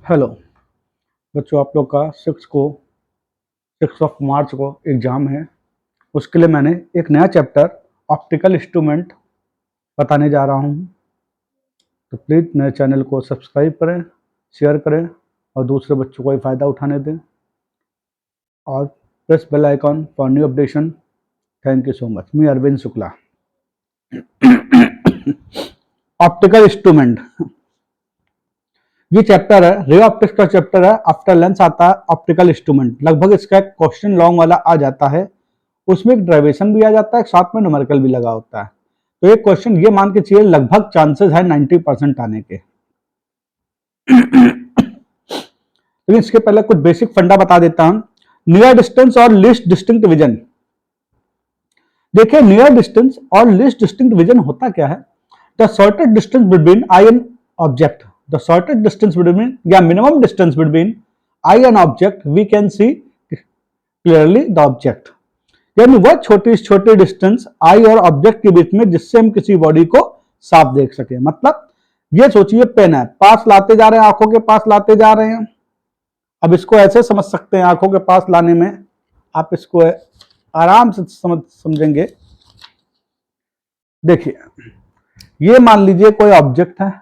Hello बच्चों, आप लोग का 6 मार्च को एग्ज़ाम है। उसके लिए मैंने एक नया चैप्टर ऑप्टिकल इंस्ट्रूमेंट बताने जा रहा हूँ। तो प्लीज़ मेरे चैनल को सब्सक्राइब करें, शेयर करें और दूसरे बच्चों को भी फ़ायदा उठाने दें और press bell icon for new updation. Thank you so much. मैं अरविंद शुक्ला। ऑप्टिकल इंस्ट्रूमेंट ये चैप्टर है, रे ऑप्टिक्स का चैप्टर है। आफ्टर लेंस आता है ऑप्टिकल इंस्ट्रूमेंट। लगभग इसका एक क्वेश्चन लॉन्ग वाला आ जाता है, उसमें एक ड्राइवेशन भी आ जाता है, साथ में न्यूमेरिकल भी लगा होता है। तो एक क्वेश्चन ये मान के चलिए लगभग चांसेस है 90% आने के। लेकिन इसके पहले कुछ बेसिक फंडा बता देता हूं। नियर डिस्टेंस और लीस्ट डिस्टिंक्ट विजन। देखिए, नियर डिस्टेंस और लीस्ट डिस्टिंक्ट विजन होता क्या है? The shortest distance between eye and object, the shortest distance between या minimum distance between eye and object we can see clearly the object. यानी वह छोटी distance आई और ऑब्जेक्ट के बीच में जिससे हम किसी बॉडी को साफ देख सके। मतलब ये सोचिए, पेन है, पास लाते जा रहे हैं, आंखों के पास लाते जा रहे हैं। अब इसको ऐसे समझ सकते हैं, आंखों के पास लाने में आप इसको आराम से समझेंगे। देखिए, ये मान लीजिए कोई ऑब्जेक्ट है,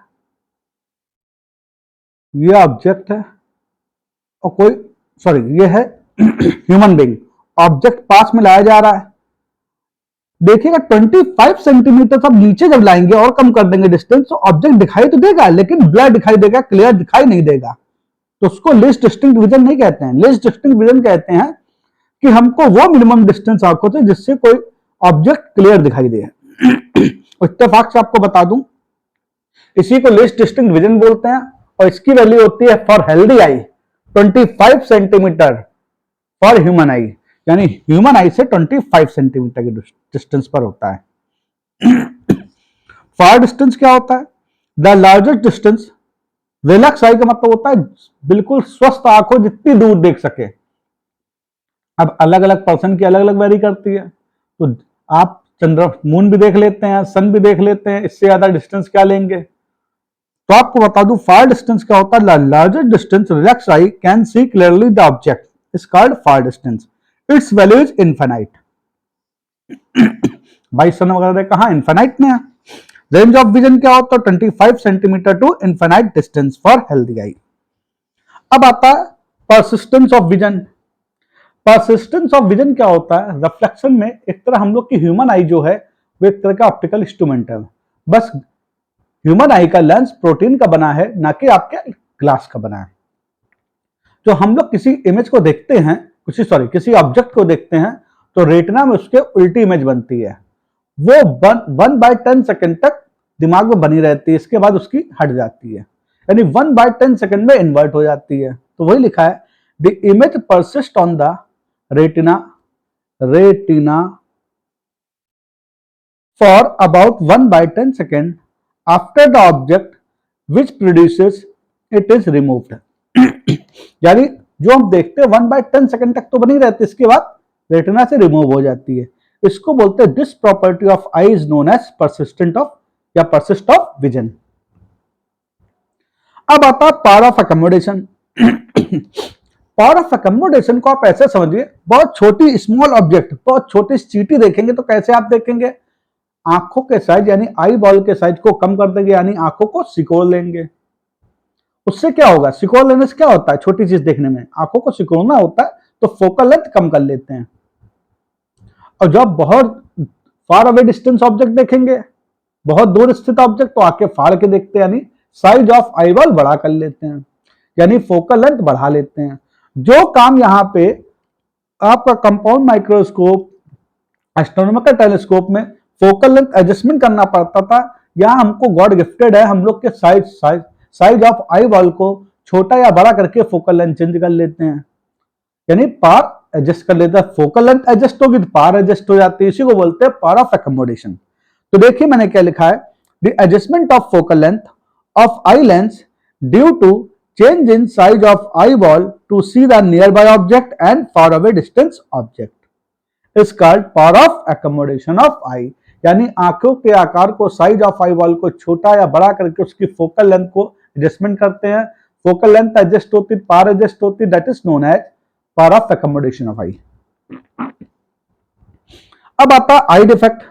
ये ऑब्जेक्ट है और कोई ये है ह्यूमन बीइंग। ऑब्जेक्ट पास में लाया जा रहा है। देखिएगा 25 सेंटीमीटर सब नीचे जब लाएंगे और कम कर देंगे डिस्टेंस, तो ऑब्जेक्ट दिखाई तो देगा लेकिन ब्लर दिखाई देगा, क्लियर दिखाई नहीं देगा। तो उसको लीस्ट डिस्टिंक्ट विजन नहीं कहते हैं। लीस्ट डिस्टिंक्ट विजन कहते हैं कि हमको वो मिनिमम डिस्टेंस आंखों से जिससे कोई ऑब्जेक्ट क्लियर दिखाई दे। इत्तेफाक से आपको बता दूं, इसी को लीस्ट डिस्टिंक्ट विजन बोलते हैं और इसकी वैल्यू होती है for healthy I 25 centimetre for human आई। यानी ह्यूमन आई से 25 सेंटीमीटर के डिस्टेंस पर होता है। फार डिस्टेंस क्या होता है? The largest distance. Relax I का मतलब होता है बिल्कुल स्वस्थ आंखों जितनी दूर देख सके। अब अलग अलग पर्सन की अलग अलग वेरी करती है, तो आप चंद्र मून भी देख लेते हैं, सन भी देख लेते हैं, इससे ज्यादा डिस्टेंस क्या लेंगे? तो आपको बता दूं, फार डिस्टेंस क्या होता है? Largest distance relax I can see clearly the object is called far distance. It's value is infinite. 22 सन वगैरह कहां इनफाइनाइट में है। रेंज ऑफ विजन क्या होता है? 25 centimetre to infinite distance for healthy eye. अब आता है persistence of vision. Persistence of vision क्या होता है? रिफ्लेक्शन में एक तरह हम लोग की ह्यूमन आई जो है वो एक तरह का ऑप्टिकल इंस्ट्रूमेंट है। बस ह्यूमन आई का लेंस प्रोटीन का बना है, ना कि आपके ग्लास का बना है। जो हम लोग किसी इमेज को देखते हैं, किसी ऑब्जेक्ट को देखते हैं, तो रेटिना में उसके उल्टी इमेज बनती है। वो 1/10 सेकंड तक दिमाग में बनी रहती है, इसके बाद उसकी हट जाती है। यानी 1/10 सेकंड में इन्वर्ट हो जाती है। तो वही लिखा है, the image persist on the retina for about 1/10 second after the object which produces it is removed. यानी जो हम देखते हैं 1/10 सेकंड तक तो बनी रहती है, इसके बाद रेटिना से रिमूव हो जाती है। इसको बोलते हैं this property of eye is known as persistent of या परसिस्ट ऑफ विजन। अब आता है power of accommodation. Power of accommodation को आप ऐसे समझिए, बहुत छोटी स्मॉल ऑब्जेक्ट, बहुत छोटी चींटी देखेंगे तो कैसे आप देखेंगे? आंखों के साइज यानी आई बॉल के साइज को कम कर देंगे, यानी आंखों को सिकोड़ लेंगे। उससे क्या होगा? सिकोड़ लेने से क्या होता है? छोटी चीज देखने में आंखों को सिकोड़ना होता है, तो फोकल लेंथ कम कर लेते हैं। और जब बहुत फार अवे डिस्टेंस ऑब्जेक्ट देखेंगे, बहुत दूर स्थित ऑब्जेक्ट, तो आंखें फाड़ के देखते हैं, यानी साइज ऑफ आई बॉल बड़ा कर लेते हैं, यानी फोकल लेंथ बढ़ा लेते हैं। जो काम यहाँ पे आपका कंपाउंड माइक्रोस्कोप, एस्ट्रोनॉमिकल टेलीस्कोप में फोकल लेंथ एडजस्टमेंट करना पड़ता था, यहाँ हमको गॉड गिफ्टेड है, हम लोग के साइज ऑफ आई बॉल को छोटा या बड़ा करके फोकल लेंथ चेंज कर लेते हैं, यानी पावर एडजस्ट कर लेते हैं। फोकल लेंथ एडजस्ट होगी तो पावर एडजस्ट हो जाती है। इसी को बोलते हैं पावर ऑफ अकोमोडेशन। तो देखिए मैंने क्या लिखा है, the adjustment of focal length of eye lens due to change in size of eye ball to see the near by object and far away distance object is called power of accommodation of eye. यानी आंखों के आकार को, size of eye ball को छोटा या बड़ा करके उसकी फोकल लेंथ को एडजस्टमेंट करते हैं, फोकल लेंथ एडजस्ट होती, पावर एडजस्ट होती, that is known as power of accommodation of eye. अब आता है eye defect.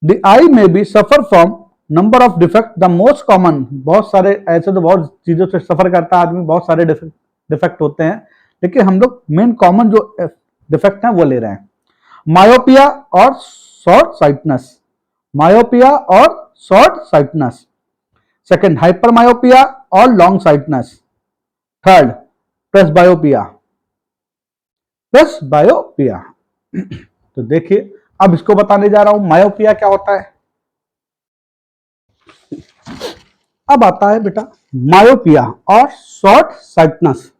The eye may be suffer from number of defect, the most common, बहुत सारे ऐसे तो बहुत चीजों से सफर करता है आदमी, बहुत सारे डिफेक्ट होते हैं, लेकिन हम लोग मेन कॉमन जो डिफेक्ट है वो ले रहे हैं। मायोपिया और शॉर्ट साइटनेस, मायोपिया और short sightness. Second, hyper myopia और long sightness. Third, presbyopia, presbyopia. तो देखिए अब इसको बताने जा रहा हूं, मायोपिया क्या होता है। अब आता है बेटा मायोपिया और short sightness.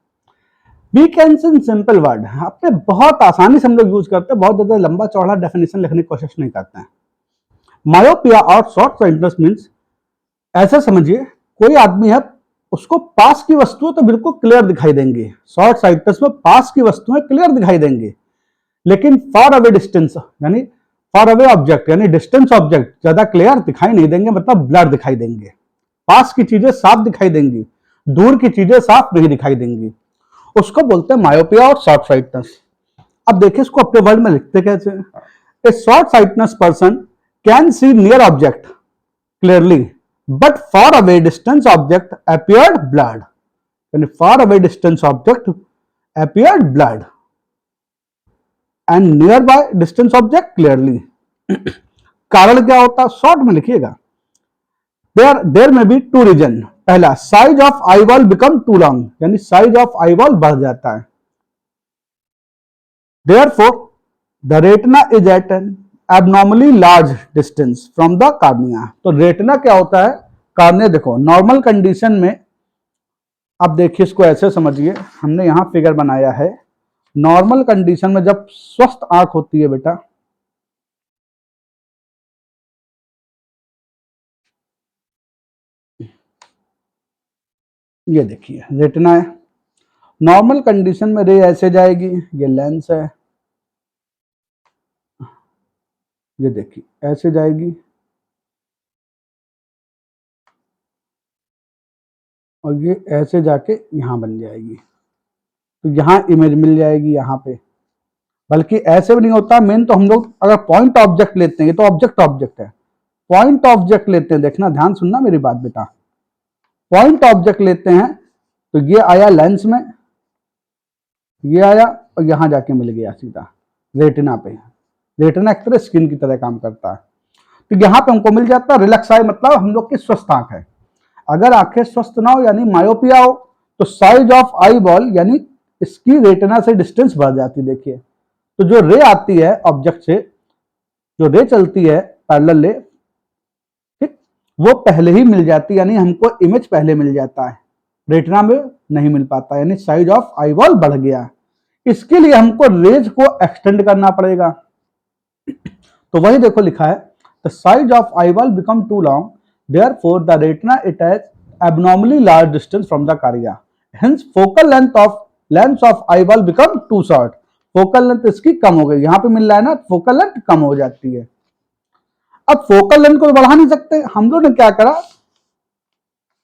We can in simple word, आपने बहुत आसानी से हम लोग यूज करते हैं, बहुत ज्यादा लंबा चौड़ा डेफिनेशन लिखने की कोशिश नहीं करते हैं। मायोपिया और शॉर्ट साइटनेस मीन्स, ऐसा समझिए कोई आदमी है, उसको पास की वस्तुएं तो बिल्कुल क्लियर दिखाई देंगी, शॉर्ट साइटनेस में पास की वस्तुएं क्लियर दिखाई देंगी, लेकिन फार अवे डिस्टेंस यानी फार अवे ऑब्जेक्ट यानी डिस्टेंस ऑब्जेक्ट ज्यादा क्लियर दिखाई नहीं देंगे, मतलब ब्लर दिखाई देंगे। पास की चीजें साफ दिखाई देंगी, दूर की चीजें साफ नहीं दिखाई देंगी, उसको बोलते हैं मायोपिया और शॉर्ट साइटनेस। अब देखिए इसको अपने वर्ड में लिखते कैसे। A short sightness person can see near object clearly but far away distance object appeared blurred, यानी far away distance object appeared blurred and near by distance object clearly. कारण क्या होता है शॉर्ट में लिखिएगा। There may be two reason. पहला, size of eyeball become too long, यानी size of eyeball बढ़ जाता है। Therefore, the retina is at an abnormally large distance from the cornea। तो रेटिना क्या होता है, कार्निया देखो नॉर्मल कंडीशन में, अब देखिए इसको ऐसे समझिए, हमने यहां फिगर बनाया है, नॉर्मल कंडीशन में जब स्वस्थ आंख होती है बेटा, ये देखिए रेटिना है, नॉर्मल कंडीशन में रे ऐसे जाएगी, ये लेंस है, ये देखिए ऐसे जाएगी और ये ऐसे जाके यहां बन जाएगी, तो यहां इमेज मिल जाएगी यहां पे। बल्कि ऐसे भी नहीं होता, मेन तो हम लोग अगर पॉइंट ऑब्जेक्ट लेते हैं, ये तो ऑब्जेक्ट ऑब्जेक्ट है, पॉइंट ऑब्जेक्ट लेते हैं, देखना ध्यान सुनना मेरी बात बेटा, पॉइंट ऑब्जेक्ट लेते हैं तो ये आया लेंस में, ये आया और यहां जाके मिल गया सीधा रेटिना पे। रेटिना एक तरह स्किन की तरह काम करता है, तो यहां पे हमको मिल जाता है रिलैक्स आई, मतलब हम लोग की स्वस्थ आंख है। अगर आंखें स्वस्थ ना हो यानी मायोपिया हो तो साइज ऑफ आई बॉल यानी इसकी रेटिना से डिस्टेंस बढ़ जाती है। देखिए तो जो रे आती है ऑब्जेक्ट से, जो रे चलती है पैरेलल रे, ठीक, वो पहले ही मिल जाती है, यानी हमको इमेज पहले मिल जाता है, रेटिना में नहीं मिल पाता, यानी साइज ऑफ आई बॉल बढ़ गया। इसके लिए हमको रेज को एक्सटेंड करना पड़ेगा, तो वही देखो लिखा है, the size of eye ball become too long, therefore the retina it has abnormally large distance from the cornea, hence focal length of eyeball become too short। Focal length इसकी कम हो गई, यहां पे मिल रहा है ना, फोकल लेंथ कम हो जाती है। अब फोकल लेंथ को तो बढ़ा नहीं सकते, हम लोग ने क्या करा,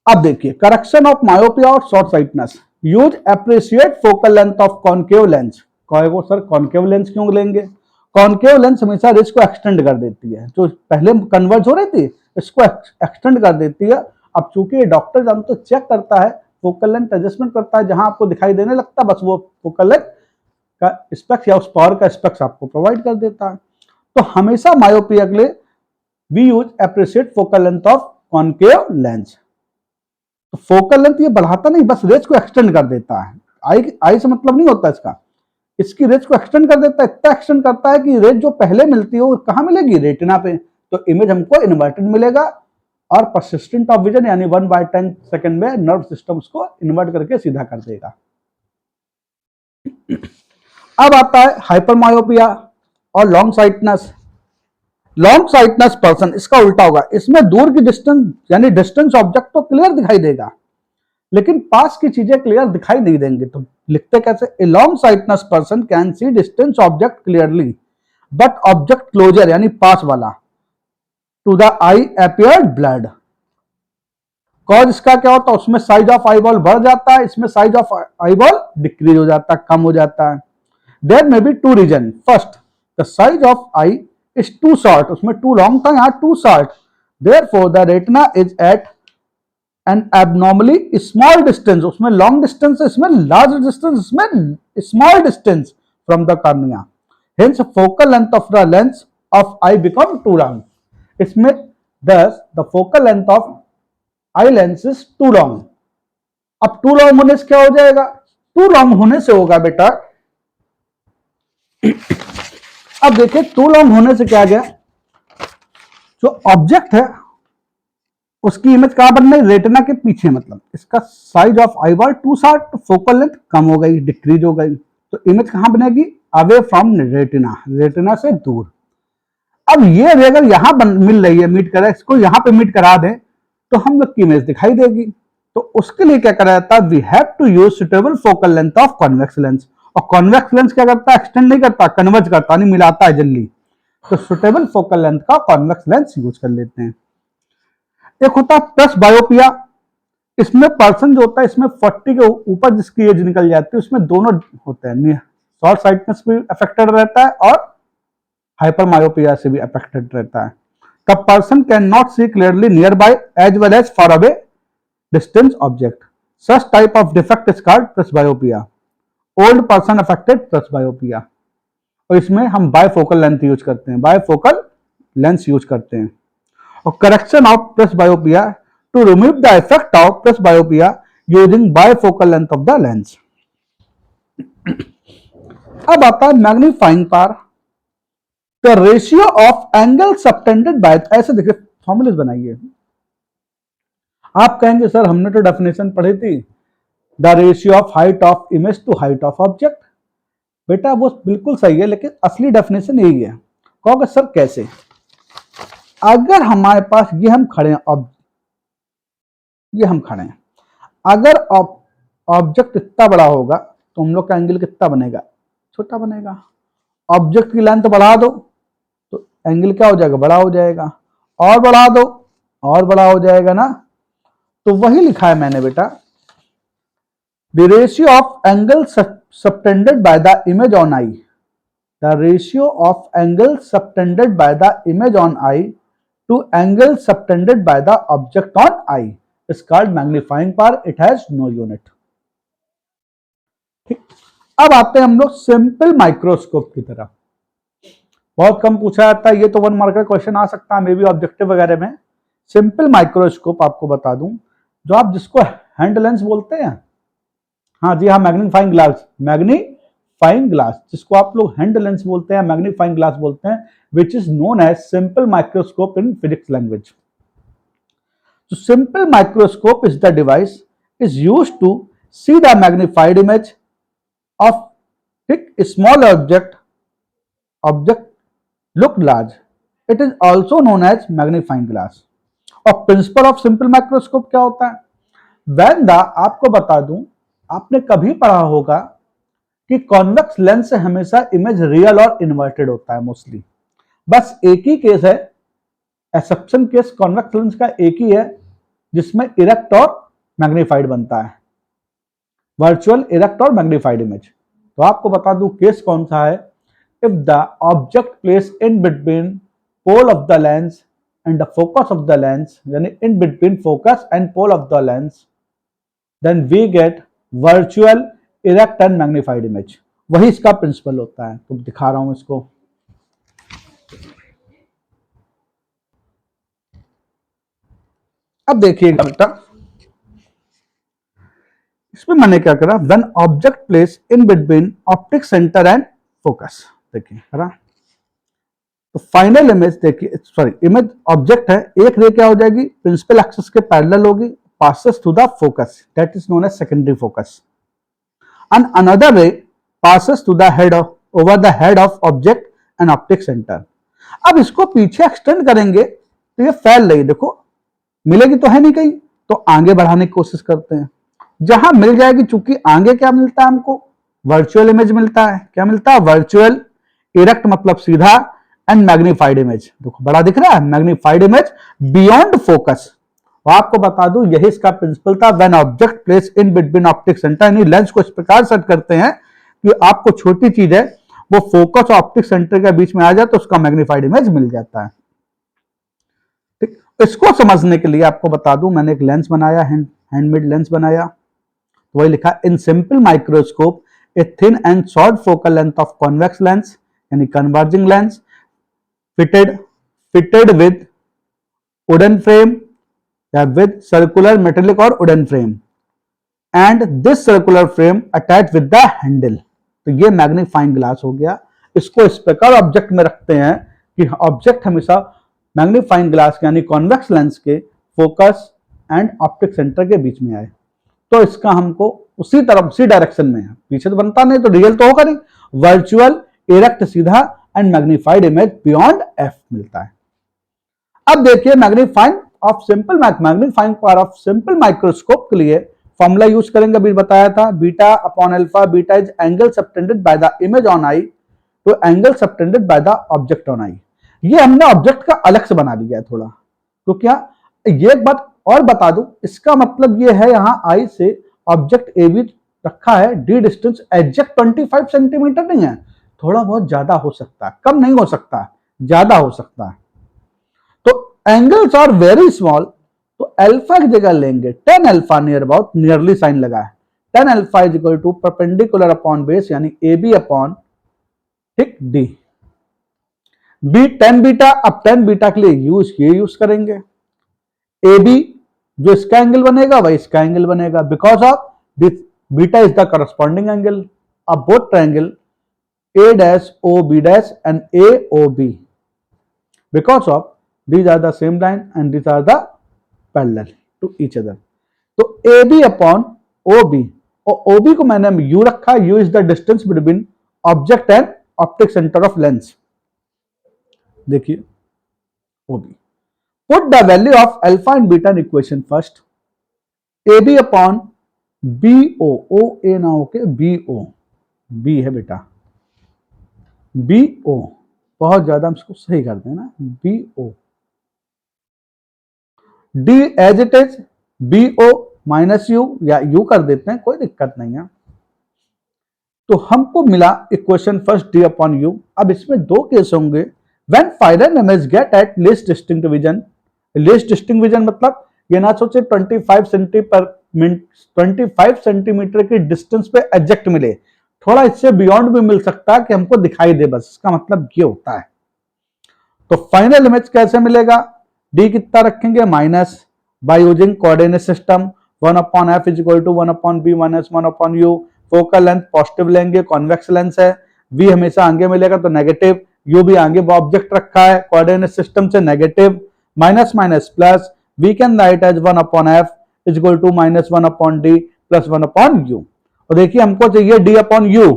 अब देखिए करेक्शन ऑफ मायोपिया और short sightness, use appreciate focal length of concave lens. कहेगो सर कॉन्केव लेंस क्यों लेंगे, कॉन्केव लेंस हमेशा रेज को एक्सटेंड कर देती है, जो पहले कन्वर्ज हो रही थी इसको एक्सटेंड कर देती है। अब चूंकि डॉक्टर जब तो चेक करता है, फोकल लेंथ एडजस्टमेंट करता है, जहां आपको दिखाई देने लगता है बस वो फोकल लेंथ का स्पेक्स या उस पावर का स्पेक्स आपको प्रोवाइड कर देता है। तो हमेशा मायोपिया के लिए we use appreciate focal length of concave lens. तो फोकल लेंथ ये बढ़ाता नहीं, बस रेज को एक्सटेंड कर देता है, आई से मतलब नहीं होता इसका, इसकी रेज को एक्सटेंड कर देता है, इतना एक्सटेंड करता है कि रेज जो पहले मिलती है वो कहां मिलेगी, रेटिना पे, तो इमेज हमको इन्वर्टेड मिलेगा और परसिस्टेंट ऑफ विजन यानी 1/10 सेकंड में नर्व सिस्टम उसको इन्वर्ट करके सीधा कर देगा। अब आता है हाइपरमायोपिया और long sightedness. Long sightness person, इसका उल्टा होगा, इसमें दूर की डिस्टेंस यानी डिस्टेंस ऑब्जेक्ट तो क्लियर दिखाई देगा, लेकिन पास की चीजें क्लियर दिखाई नहीं देंगे। तो लिखते कैसे, a long sightness person can see distance object clearly but object closer यानी पास वाला to the eye appeared blurred. Cause इसका क्या होता है, उसमें साइज ऑफ आई बॉल बढ़ जाता है, इसमें size of eye ball decrease हो जाता है, कम हो जाता है। There may be two reason, first the size of eye is too short, उसमें टू लॉन्ग था, यहाँ too short, therefore the retina is at an abnormally small distance, उसमें लॉन्ग डिस्टेंस, इसमें लार्ज डिस्टेंस, इसमें small distance from the cornea, hence focal length of the lens of eye become too long, इसमें thus the focal length of eye lens is too long। अब to long होने से क्या हो जाएगा, to long होने से होगा बेटा, अब देखिए टू लॉन्ग होने से क्या गया, जो ऑब्जेक्ट है उसकी इमेज कहां बन रही, रेटिना के पीछे, मतलब इसका size of eye ball too short, focal length कम हो गई, डिक्रीज हो गई, तो इमेज कहां बनेगी, अवे फ्रॉम रेटिना, रेटिना से दूर। अब ये अगर यहां मिल रही है, मीट करा, इसको यहां पे मीट करा दें तो हम लोग की इमेज दिखाई देगी। तो उसके लिए क्या करा जाता है, we have to use suitable focal length of convex lens, और कॉन्वेक्स लेंस क्या करता है, एक्सटेंड नहीं करता, कन्वर्ज करता नहीं, मिलाता है जल्दी, तो सुटेबल फोकल लेंथ का कॉन्वेक्स लेंस यूज कर लेते हैं। एक होता है प्लस बायोपिया, इसमें पर्सन जो होता है, इसमें 40 के ऊपर जिसकी एज निकल जाती है, उसमें दोनों होते हैं, शॉर्ट साइटनेस भी अफेक्टेड रहता है और हाइपर मायोपिया से भी अफेक्टेड रहता है। The person can not see clearly nearby as well as far away distance object, such type of defect is called presbyopia, old person affected presbyopia. और इसमें हम बायफोकल लेंथ यूज करते हैं, bifocal lens use करते हैं। और correction of presbyopia, to remove the effect of presbyopia using bifocal length of the lens. अब आता है magnifying power, the ratio of angle subtended by, ऐसे देखिए फॉर्मूलेस बनाइए, आप कहेंगे सर हमने तो डेफिनेशन पढ़ी थी, the ratio of height of image to height of object, बेटा वो बिल्कुल सही है, लेकिन असली डेफिनेशन यही है। कहोगे सर कैसे, अगर हमारे पास ये हम खड़े हैं, ये हम खड़े हैं, अगर ऑब्जेक्ट इतना बड़ा होगा तो हम लोग का एंगल कितना बनेगा, छोटा बनेगा। ऑब्जेक्ट की लेंथ बढ़ा दो तो एंगल क्या हो जाएगा, बड़ा हो जाएगा, और बढ़ा दो और बड़ा हो जाएगा ना। तो वही लिखा है मैंने बेटा, the ratio of angle subtended by the image on eye, the ratio of angle subtended by the image on eye to angle subtended by the object on eye is called magnifying power, it has no unit. ठीक, अब आते हैं हम लोग simple microscope की तरफ, बहुत कम पूछा जाता है, ये तो 1 मार्क का क्वेश्चन आ सकता है मे बी ऑब्जेक्टिव वगैरह में। सिंपल माइक्रोस्कोप आपको बता दूं, जो आप जिसको हैंड लेंस बोलते हैं, हाँ जी हाँ, मैग्नीफाइंग ग्लास, मैग्नीफाइंग ग्लास जिसको आप लोग हैंड लेंस बोलते हैं, मैग्नीफाइंग ग्लास बोलते हैं, which is known as simple microscope in physics language. So simple microscope is the device is used to see the magnified image of a small object look large. It is also known as magnifying glass. और principle of simple microscope क्या होता है, when the, आपको बता दूं, आपने कभी पढ़ा होगा कि कॉन्वेक्स लेंस से हमेशा इमेज रियल और इन्वर्टेड होता है मोस्टली, बस एक ही केस है, एक्सेप्शन केस कॉन्वेक्स लेंस का एक ही है जिसमें इरेक्ट और मैग्नीफाइड बनता है, वर्चुअल इरेक्ट और मैग्नीफाइड इमेज। तो आपको बता दूं केस कौन सा है, if the object place in between pole of the lens and the focus of the lens, यानी in between focus and pole of the lens, then we get virtual erect and magnified image. वही इसका principal होता है। तो दिखा रहा हूं इसको, अब देखिएगा बेटा, इसमें मैंने क्या करा, when object place in between optic centre and focus, देखिए है, तो फाइनल इमेज देखिए, सॉरी इमेज ऑब्जेक्ट है, एक रे क्या हो जाएगी, प्रिंसिपल एक्सिस के पैरेलल होगी, passes to the focus, that is known as secondary focus, and another ray passes to the head of, over the head of object and optic center। अब इसको पीछे एक्सटेंड करेंगे तो ये फैल रही, देखो मिलेगी तो है नहीं कहीं, तो आगे बढ़ाने की कोशिश करते हैं, जहां मिल जाएगी, चूंकि आगे क्या मिलता है हमको, वर्चुअल इमेज मिलता है, क्या मिलता है, वर्चुअल इरेक्ट मतलब सीधा, एंड मैग्नीफाइड इमेज, देखो बड़ा दिख रहा है, मैग्नीफाइड इमेज बियॉन्ड फोकस, और आपको बता दूं यही इसका प्रिंसिपल था। When object place in between optic centre, यानी लेंस को इस प्रकार सेट करते हैं कि आपको छोटी चीज है वो फोकस और ऑप्टिक सेंटर के बीच में आ जाए तो उसका मैग्नीफाइड इमेज मिल जाता है। ठीक, इसको समझने के लिए आपको बता दूं मैंने एक लेंस बनाया, हैंडमेड लेंस बनाया, वही लिखा in simple microscope a thin and short focal length of convex lens यानी converging lens fitted with wooden frame या विद सर्कुलर मेटेलिक और wooden frame and this circular frame attach with the handle. तो ये magnifying glass हो गया। इसको इस प्रकार ऑब्जेक्ट में रखते हैं कि ऑब्जेक्ट हमेशा मैग्नीफाइंग ग्लास यानी कॉन्वेक्स लेंस के फोकस एंड ऑप्टिक सेंटर के बीच में आए। तो इसका हमको उसी तरफ उसी डायरेक्शन में है, पीछे तो बनता नहीं तो रियल तो होगा नहीं, वर्चुअल इरेक्ट सीधा and magnified image beyond F मिलता है। अब देखिए magnifying power of simple microscope के लिए फॉर्मूला यूज करेंगे, अभी बताया था beta upon alpha. Beta is angle subtended by the image on eye to angle subtended by the object on eye. ये हमने ऑब्जेक्ट का अलग से बना लिया है थोड़ा, तो क्या ये एक बात और बता दूं, इसका मतलब ये है यहां आई से ऑब्जेक्ट ए बी रखा है, डी डिस्टेंस एग्जैक्ट 25 सेंटीमीटर नहीं है, थोड़ा बहुत ज्यादा हो सकता है, कम नहीं हो सकता, ज्यादा हो सकता है। तो एंगल्स आर वेरी स्मॉल, तो अल्फा की जगह लेंगे tan alpha near about, nearly sine लगा है, tan alpha is equal to perpendicular upon base यानी ए बी अपॉन ठीक डी। बी tan बीटा, अब tan बीटा के लिए यूज करेंगे, ए बी जो इसका एंगल बनेगा वही इसका एंगल बनेगा, because of this beta is the corresponding angle of both triangle A dash O B dash and A O B, because of these are the same line and these are the parallel to each other। तो AB upon OB, और OB को मैंने U रखा, U is the distance between object and optic center of lens। देखिए OB, put the value of alpha and beta in equation first। AB upon BO, OA ना होके BO, B है बेटा, BO बहुत ज्यादा हम इसको सही करते हैं ना, BO D as it is B O minus U या यू कर देते हैं, कोई दिक्कत नहीं है। तो हमको मिला equation first D upon U. अब इसमें दो केस होंगे, when final image get at least distinct vision. Least distinct vision मतलब ये ना सोचे 25 सेंटीमीटर की डिस्टेंस पे एग्जैक्ट मिले, थोड़ा इससे बियॉन्ड भी मिल सकता है कि हमको दिखाई दे, बस इसका मतलब ये होता है। तो फाइनल इमेज कैसे मिलेगा, डी कितना रखेंगे minus by using coordinate system 1 upon F is equal to 1 upon B minus 1 upon U. Focal length positive लेंगे, कॉन्वेक्स लेंस है, वी हमेशा आगे मिलेगा तो नेगेटिव, यू भी आगे ऑब्जेक्ट रखा है कोऑर्डिनेट सिस्टम से negative, minus minus plus, we can write as 1 upon F is equal to minus 1 upon D plus 1 upon U. और देखिए हमको चाहिए डी अपॉन यू,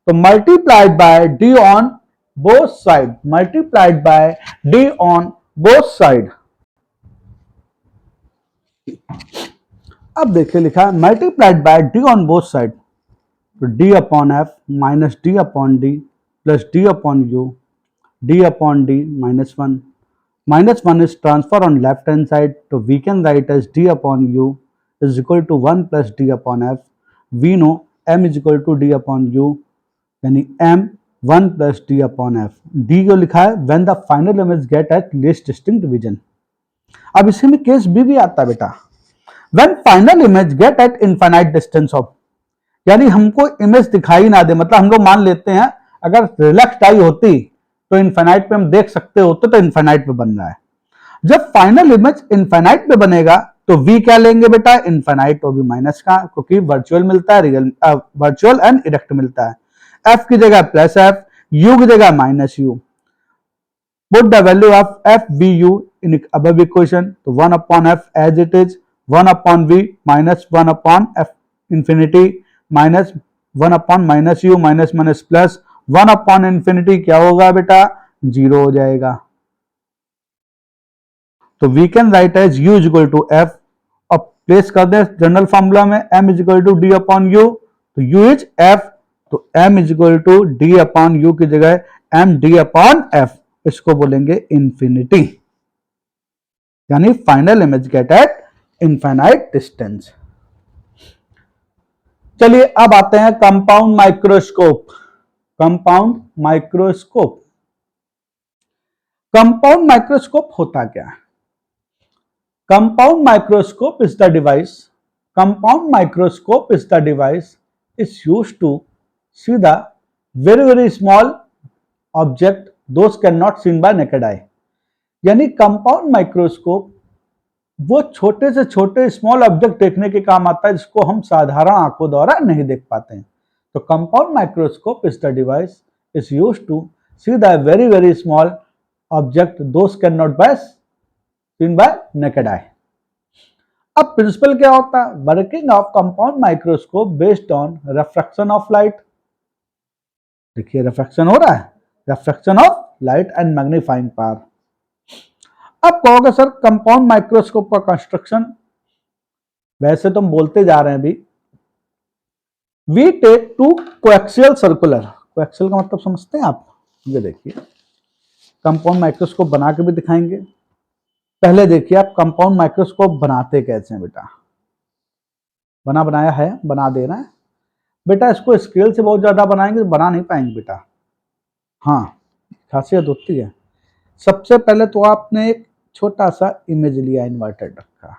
तो multiplied by D on both side, multiplied by D on both side. अब देखिए लिखा है multiplied by D on both side, तो D upon F minus D upon D plus D upon you, D upon D minus one is transfer on left hand side, तो we can write as D upon U is equal to 1 plus D upon F. We know m is equal to D upon U, यानी m 1 plus D upon F. D को लिखा है when the final image get at least distinct vision. अब इसी में case B भी आता है बेटा, when final image get at infinite distance of, यानी हमको इमेज दिखाई ना दे, मतलब हम लोग मान लेते हैं अगर रिलैक्स्ड आई होती तो इनफाइनाइट पे हम देख सकते होते, तो इनफाइनाइट पे बन रहा है। जब फाइनल इमेज इनफाइनाइट पे बनेगा तो v क्या लेंगे बेटा, इनफाइनाइट और भी माइनस का, क्योंकि वर्चुअल मिलता है, रियल वर्चुअल एंड इरेक्ट मिलता है। f की जगह प्लस f, u की जगह minus u। Put the value of f v u in above equation, तो 1 upon f as it is, 1 upon v minus 1 upon f infinity minus 1 upon minus u minus minus plus 1 upon infinity क्या होगा बेटा, 0 हो जाएगा। तो we can write as u is equal to f, और place कर दे जनरल फॉर्मूला में m is equal to D upon U, तो u इज f, तो m is equal to D upon U की जगह m डी अपॉन f, इसको बोलेंगे इंफिनिटी, यानी final image get at infinite distance. चलिए अब आते हैं compound microscope. Compound microscope, compound microscope होता क्या है? Compound microscope is the device, compound microscope is the device is used to see the very small object those cannot seen by naked eye। यानी compound microscope वो छोटे से छोटे small object देखने के काम आता है जिसको हम साधारण आंखों द्वारा नहीं देख पाते हैं। तो compound microscope is the device is used to see the very small object those can not by seen by naked eye. अब प्रिंसिपल क्या होता है? Working of compound microscope based on refraction of light. देखिए refraction हो रहा है, refraction of light and magnifying power. अब कहोगे सर कंपाउंड माइक्रोस्कोप का कंस्ट्रक्शन, वैसे तो हम बोलते जा रहे हैं अभी। We take two coaxial circular, coaxial का मतलब समझते हैं आप? ये देखिए कंपाउंड माइक्रोस्कोप बना के भी दिखाएंगे। पहले देखिए आप कंपाउंड माइक्रोस्कोप बनाते कैसे हैं बेटा। बनाया है, बना देना है बेटा। इसको स्केल से बहुत ज्यादा बनाएंगे तो बना नहीं पाएंगे बेटा। हाँ खासियत होती है। सबसे पहले तो आपने एक छोटा सा इमेज लिया, इन्वर्टेड रखा,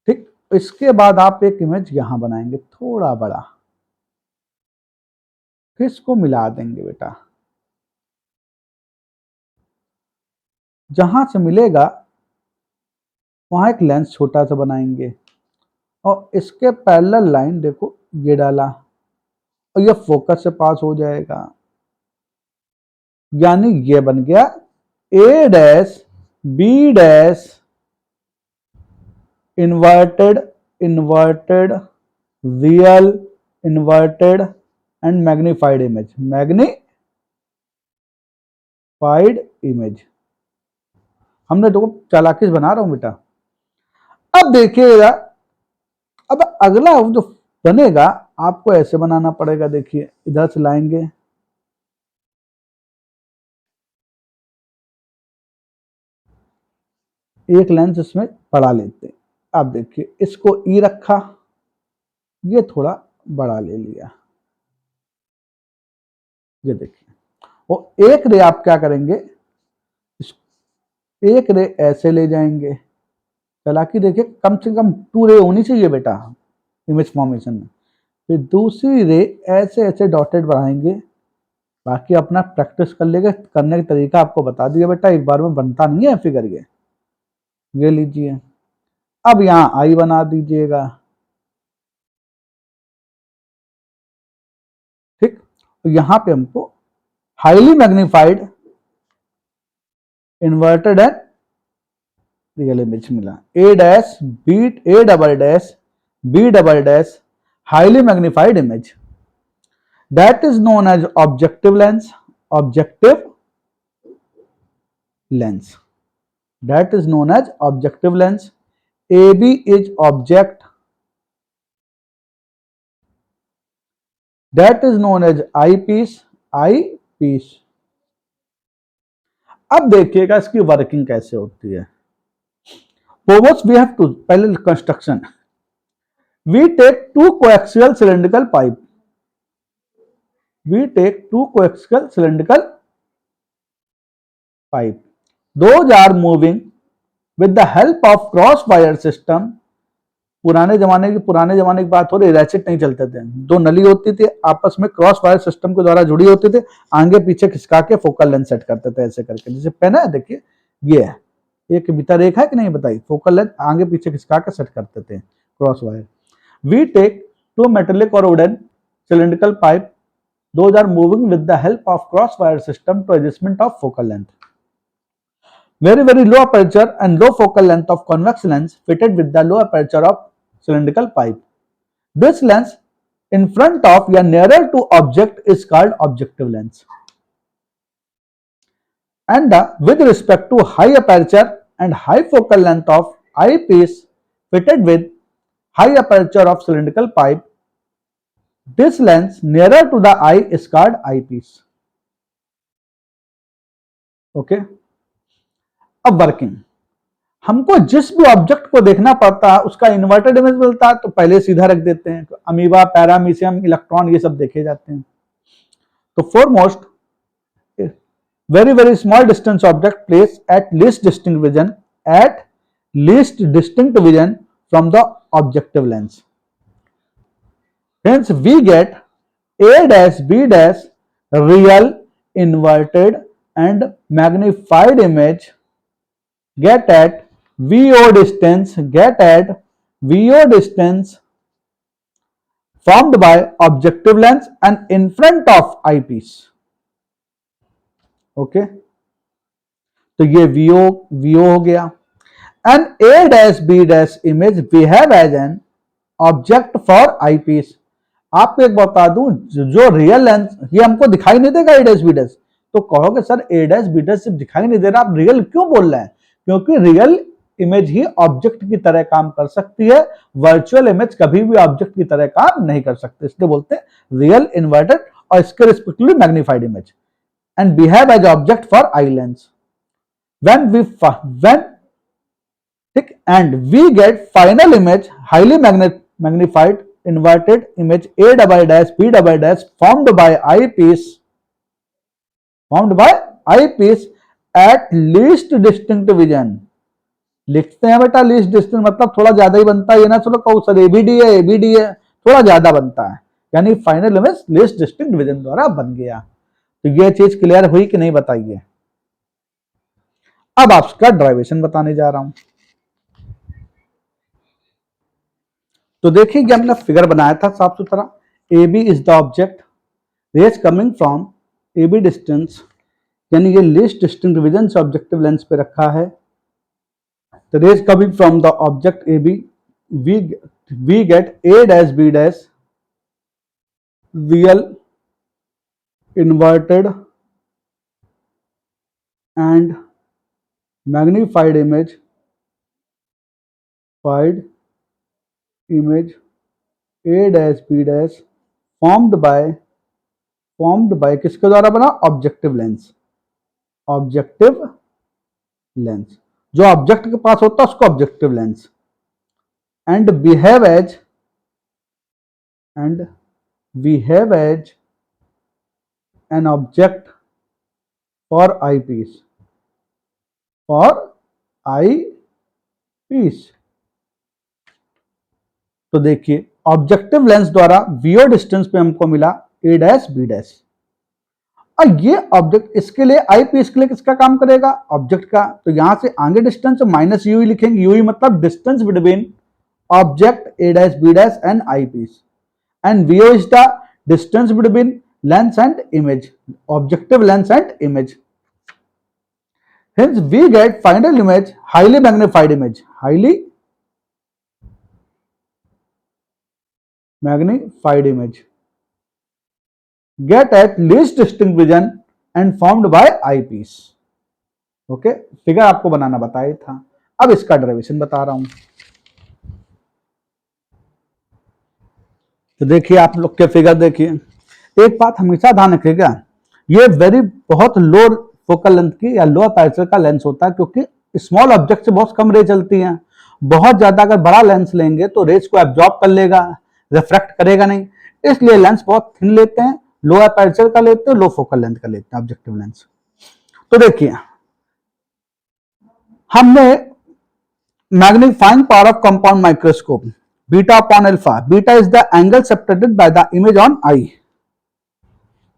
ठीक। इसके बाद आप एक इमेज यहां बनाएंगे थोड़ा बड़ा, फिर इसको मिला देंगे बेटा। जहां से मिलेगा वहां एक लेंस छोटा सा बनाएंगे और इसके पैरेलल लाइन देखो ये डाला और ये फोकस से पास हो जाएगा। यानी ये बन गया A dash B dash inverted, inverted, real, inverted and magnified image, magnified image. हमने देखो चालाकी से बना रहा हूं बेटा। अब देखिएगा, अब अगला जो बनेगा आपको ऐसे बनाना पड़ेगा। देखिए इधर से लाएंगे, एक लेंस इसमें बड़ा लेते हैं। अब देखिए इसको ई रखा, ये थोड़ा बड़ा ले लिया, ये देखिए। और एक रे आप क्या करेंगे, एक रे ऐसे ले जाएंगे। चालाकी देखिए कम से कम 2 रे होनी चाहिए बेटा इमेज फॉर्मेशन में। फिर दूसरी रे ऐसे ऐसे डॉटेड बढ़ाएंगे। बाकी अपना प्रैक्टिस कर लेगा, करने का तरीका आपको बता दिया बेटा, एक बार में बनता नहीं है फिगर। ये लीजिए, अब यहां आई बना दीजिएगा, ठीक। तो यहां पे हमको highly magnified inverted and real image मिला। A dash B, A double dash B double dash highly magnified image, that is known as objective lens, objective lens, that is known as objective lens। AB is object, that is known as eyepiece, eyepiece। अब देखिएगा इसकी working कैसे होती है। Purpose we have to, पहले construction, we take two coaxial cylindrical pipe, we take two coaxial cylindrical pipe, those are moving with the help of cross wire system। पुराने जमाने की बात हो रही, रैचेट नहीं चलते थे, दो नली होती थी आपस में क्रॉस वायर सिस्टम के द्वारा जुड़ी होती थी, आगे पीछे खिसका के फोकल लेंथ सेट करते थे ऐसे करके। जैसे पेन है देखिए, ये है एक भीतर रेखा है कि नहीं बताइए, फोकल लेंथ आगे पीछे खिसका के सेट करते थे cross wire. We take two metallic और wooden cylindrical pipe, those are moving with the help of cross wire system to adjustment of focal length. Very low aperture and low focal length of convex lens fitted with the low aperture of cylindrical pipe. This lens in front of या nearer to object is called objective lens, and with respect to high aperture and high focal length of eyepiece fitted with high aperture of cylindrical pipe, this lens nearer to the eye is called eyepiece। Okay, अब working, हमको जिस भी object को देखना पड़ता है उसका inverted image मिलता है तो पहले सीधा रख देते हैं। तो अमीबा, पैरामीशियम, इलेक्ट्रॉन ये सब देखे जाते हैं। तो foremost, very very small distance object placed at least distinct vision from the objective lens. Hence we get A dash B dash real, inverted and magnified image get at VO distance formed by objective lens and in front of eyepiece. Okay तो ये VO हो गया। And A dash B dash image behave as an object for eyepiece। आपको एक बता दूं, जो real lens ये हमको दिखाई नहीं देगा A dash B dash, तो कहोगे sir A dash B dash सिर्फ दिखाई नहीं दे रहा, आप रियल क्यों बोल रहे हैं? क्योंकि रियल इमेज ही ऑब्जेक्ट की तरह काम कर सकती है, वर्चुअल इमेज कभी भी ऑब्जेक्ट की तरह काम नहीं कर सकते, इसलिए बोलते हैं रियल, इन्वर्टेड और इसके respectively magnified image and behave as object for eye lens. When we get final image highly magnified inverted image A double dash B double dash formed by eyepiece at least distinct vision। लिखते हैं बेटा least distinct मतलब थोड़ा ज्यादा ही बनता है, ये ना चलो कहो सर एबीडी है, थोड़ा ज्यादा बनता है, यानी final image least distinct vision द्वारा बन गया। तो ये चीज क्लियर हुई कि नहीं बताइए। अब आपका ड्राइवेशन बताने जा रहा हूं। तो देखिए कि हमने फिगर बनाया था साफ सुथरा, A B is the object, rays coming from A B distance, यानी ये लीस्ट डिस्टिंक्ट विजन से ऑब्जेक्टिव लेंस पे रखा है। तो rays coming from the object A B, we get A dash B dash real, inverted and magnified image A dash B dash formed by किसके द्वारा बना? Objective lens. जो object के पास होता है उसको objective lens, and behave as an object for eyepiece, तो देखिए ऑब्जेक्टिव लेंस द्वारा वीओ डिस्टेंस पे हमको मिला A डैश B डैश, और ये ऑब्जेक्ट इसके लिए आई पीस के लिए किसका काम करेगा? ऑब्जेक्ट का। तो यहां से आगे डिस्टेंस माइनस यू लिखेंगे, यू मतलब distance between object A dash B dash and I piece, and VO is the distance between lens and image, objective lens and image. Hence we get final image highly magnified image, get at least distinct vision and formed by eyepiece. Okay, figure आपको बनाना बताया था, अब इसका derivation बता रहा हूं। तो देखिए आप लोग के फिगर देखिए, एक बात हमेशा ध्यान रखिएगा, ये बहुत लो फोकल लेंथ की या लो अपर्चर का लेंस होता है, क्योंकि स्मॉल ऑब्जेक्ट से बहुत कम रे चलती हैं। बहुत ज्यादा अगर बड़ा लेंस लेंगे तो रेज को एब्जॉर्ब कर लेगा, रिफ्रैक्ट करेगा नहीं, इसलिए लेंस बहुत थिन लेते हैं, लो अपर्चर का लेते हैं, लो फोकल लेंथ का लेते हैं ऑब्जेक्टिव लेंस। तो देखिए हमने magnifying power of compound microscope beta upon alpha, beta is the angle separated by the image on I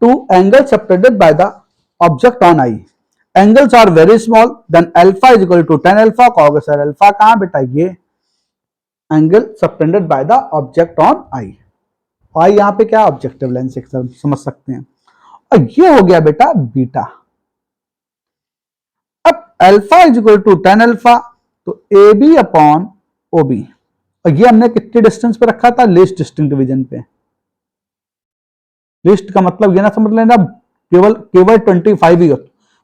to angle separated by the object on eye. Angles are very small, then alpha is equal to tan alpha। कहोगे sir alpha कहां बेटा? ये angle separated by the object on eye, आई यहां पे क्या? Objective lens, समझ सकते हैं। और ये हो गया बेटा बीटा। अब alpha is equal to tan alpha, तो A B upon O B, और ये हमने कितने डिस्टेंस पे रखा था? लीस्ट डिस्टिंक्ट डिवीजन पे। लिस्ट का मतलब ये ना समझ लेना केवल 25 ही हो,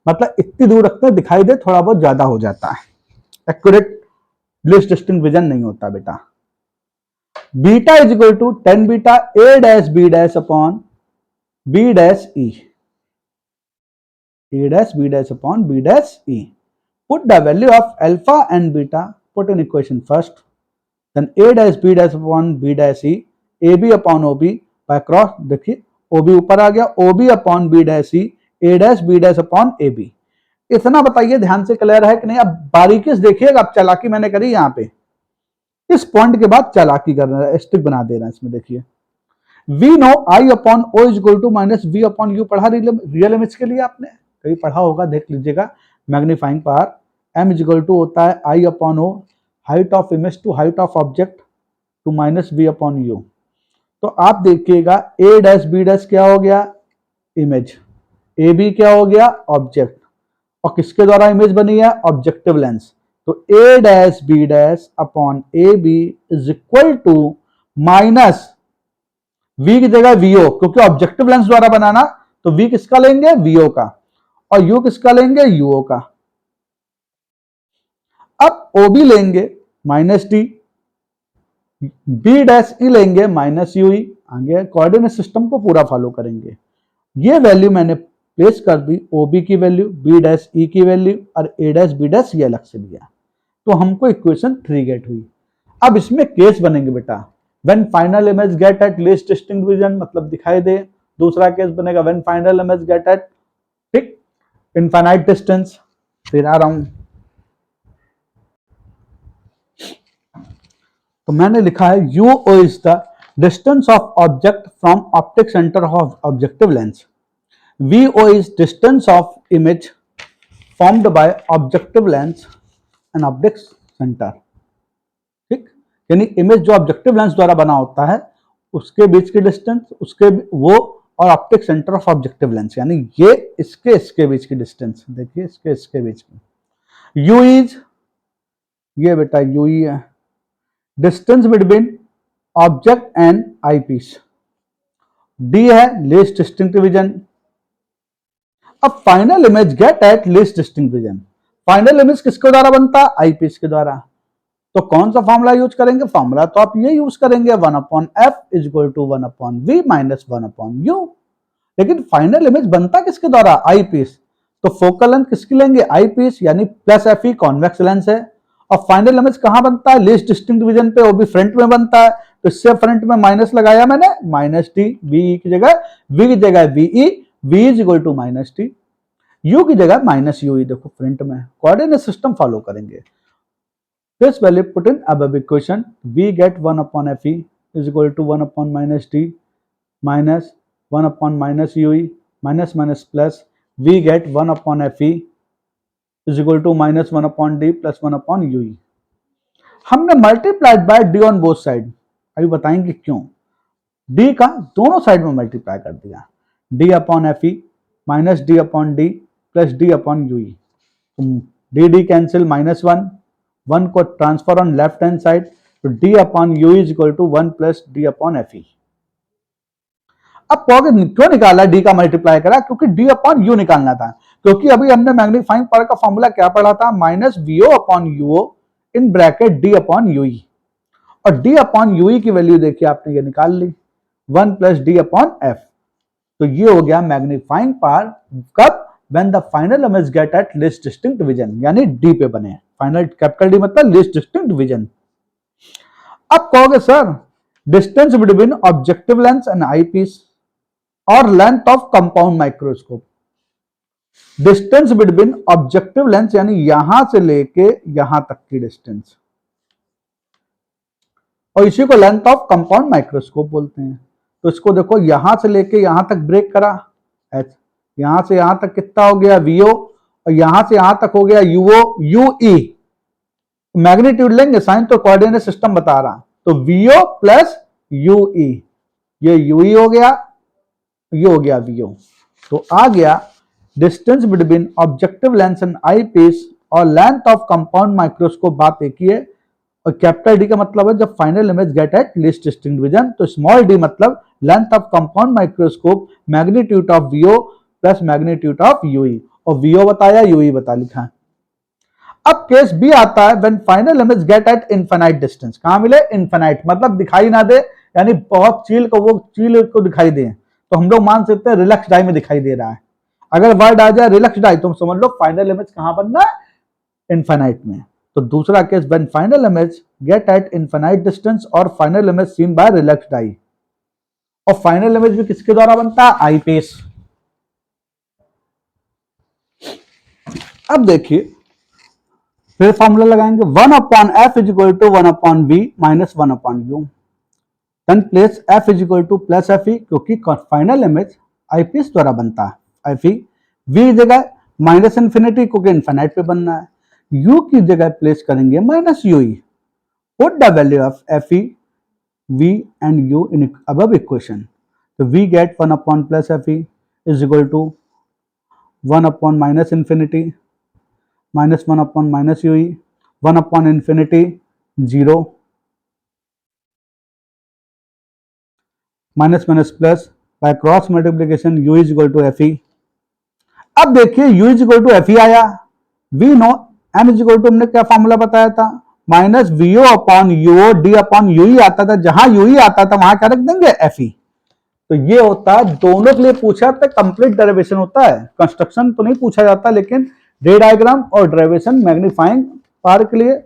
मतलब इतनी दूर रखते हैं दिखाई दे, थोड़ा बहुत ज्यादा हो जाता है, एक्यूरेट लिस्ट डिस्टिंक्ट विजन नहीं होता बेटा। Beta is equal to 10 beta A dash B dash upon B dash E, A dash B dash upon B dash E। Put the value of alpha and beta, put in equation first, then a dash b dash upon b dash e, ab upon ob by cross, देखिए ob ऊपर आ गया, ob upon b dash e, a dash b dash upon ab। इतना बताइए ध्यान से clear है कि नहीं? अब बारीकी से देखिएगा, अब चालाकी मैंने करी यहाँ पे, इस पॉइंट के बाद चालाकी कर रहा है, स्टिक बना दे रहा है इसमें। देखिए we know I upon O is equal to minus V upon U, पढ़ा रियल इमेज के लिए आपने कभी पढ़ा होगा, देख लीजिएगा। Magnifying power M is equal to होता है I upon O, height of image to height of object to minus V upon U. तो आप देखिएगा ए डैश बी डैश क्या हो गया? इमेज। ए बी क्या हो गया? ऑब्जेक्ट। और किसके द्वारा इमेज बनी है? Objective lens. तो A dash B dash upon A B is equal to minus v की जगह vo, क्योंकि ऑब्जेक्टिव लेंस द्वारा बनाना, तो v किसका लेंगे? vo का, और u किसका लेंगे? uo का। अब ob लेंगे माइनस डी, b डैश ई लेंगे माइनस ui, आगे कोऑर्डिनेट सिस्टम को पूरा फॉलो करेंगे। ये वैल्यू मैंने प्लेस कर दी, ob की वैल्यू, b डैश ई की वैल्यू, और a डैश b डैश ये अलग से लिया, तो हमको इक्वेशन 3 गेट हुई। अब इसमें केस बनेंगे बेटा, when final image get at least distinct vision, मतलब दिखाई दे। दूसरा केस बनेगा when final image get at, ठीक, infinite distance। फिर आ रहा हूं, तो मैंने लिखा है UO is the distance of object from optic center of objective lens, VO is distance of image formed by objective lens and optic center। ठीक, यानी इमेज जो ऑब्जेक्टिव लेंस द्वारा बना होता है उसके बीच की डिस्टेंस, उसके वो और optic centre of objective lens, यानी ये इसके बीच की डिस्टेंस, देखिए इसके बीच की। यू इज, ये बेटा यू ई है, distance between object and I piece. D है लीस्ट डिस्टिंक्ट विजन। अब final image get at least distinct vision, final image किसके द्वारा बनता है? आई पीस के द्वारा। तो कौन सा फॉर्मूला यूज करेंगे? फॉर्मूला तो आप ये यूज करेंगे 1 upon F is equal to 1 upon V minus 1 upon U. लेकिन फाइनल इमेज बनता किसके द्वारा? Eyepiece. तो फोकल लेंथ किसकी लेंगे? आई पीस, यानी plus F E convex lens है। और फाइनल इमेज कहां बनता है? लीस्ट डिस्टिंक्ट विजन पे, वो भी फ्रंट में बनता है। तो इससे फ्रंट में माइनस लगाया मैंने, माइनस टी, वी की जगह वी की जगह VE, V is equal to minus D, U की जगह माइनस यू। देखो फ्रंट में कोऑर्डिनेट सिस्टम फॉलो करेंगे। This value put in above equation, we get 1 upon Fe is equal to 1 upon minus D minus 1 upon minus UE minus minus plus, we get 1 upon Fe is equal to minus 1 upon D plus 1 upon UE। हमने multiplied bye D on both side, अभी बताएंगे क्यों। D का दोनों side में multiply कर दिया, D upon Fe minus D upon D plus D upon UE, D cancel, minus 1 को transfer on left hand side, तो d upon u is equal to 1 plus D upon F E. अब कहोगे क्यों निकाला d का multiply करा? क्योंकि d upon u निकालना था, क्योंकि अभी हमने मैग्नीफाइंग पावर का फॉर्मूला क्या पढ़ा था? Minus vo upon uo in bracket d upon ue, और d अपॉन ue की वैल्यू देखिए आपने ये निकाल ली, 1 प्लस डी अपॉन एफ। तो ये हो गया मैग्नीफाइंग पावर कब? when the final image get at least distinct vision, यानी D पे बने। फाइनल कैपिटल D मतलब least distinct vision। अब कहोगे sir distance between objective lens and I piece और length of compound microscope. Distance between objective lens यानी यहां से लेके यहां तक की डिस्टेंस, और इसी को लेंथ ऑफ कंपाउंड माइक्रोस्कोप बोलते हैं। तो इसको देखो यहां से लेके यहां तक ब्रेक करा, एच, यहां से यहां तक कितना हो गया? वीओ, और यहां से यहां तक हो गया यूओ, यूई। मैग्नीट्यूड लेंगे, साइन तो कोऑर्डिनेट सिस्टम बता रहा, तो वीओ प्लस यूई, ये यूई हो गया, ये हो गया वीओ। तो आ गया distance between objective lens and I piece और लेंथ ऑफ कंपाउंड माइक्रोस्कोप, बात एक ही है। और कैपिटल डी का मतलब है जब final image get at least distinct vision, तो स्मॉल डी मतलब length of compound microscope, magnitude of VO plus magnitude of UE, और वीओ बताया, यूई बता लिखा है। अब केस बी आता है when final image get at infinite distance. कहां मिले? इनफिनाइट मतलब दिखाई ना दे, यानी बहुत चील को दिखाई दे, तो हम लोग मान सकते हैं रिलैक्स डाई में दिखाई दे रहा है। अगर वर्ड आ जाए रिलैक्स डाई तो समझ लो फाइनल इमेज कहां बनना है? इनफाइनाइट में। तो दूसरा case, when final image get at infinite distance और final image seen by relaxed eye. और फाइनल इमेज भी किसके द्वारा बनता है? Eyepiece. अब देखिए फिर फॉर्मूला लगाएंगे, 1/f is equal to 1/v minus 1/u। Then place f is equal to plus F E, क्योंकि फाइनल इमेज आईपीएस द्वारा बनता है एफ ई। v जगह माइनस इंफिनिटी, क्योंकि इनफाइनाइट पे बनना है। u की जगह प्लेस करेंगे minus U E. Put the value of F E, v and u in above equation. So we get 1 upon plus fe is equal to 1 upon minus infinity minus 1 upon minus ue, 1 upon infinity 0 minus minus plus by cross multiplication u is equal to fe। अब देखिए u is equal to fe आया, we know m is equal to हमने क्या formula बताया था, minus VO upon UO D upon UE आता था। जहां यूई आता था वहां क्या रख देंगे? एफई। तो ये होता है, दोनों के लिए पूछा था, कंप्लीट डेरिवेशन होता है, कंस्ट्रक्शन तो नहीं पूछा जाता, लेकिन रे डायग्राम और डेरिवेशन मैग्नीफाइंग पावर के लिए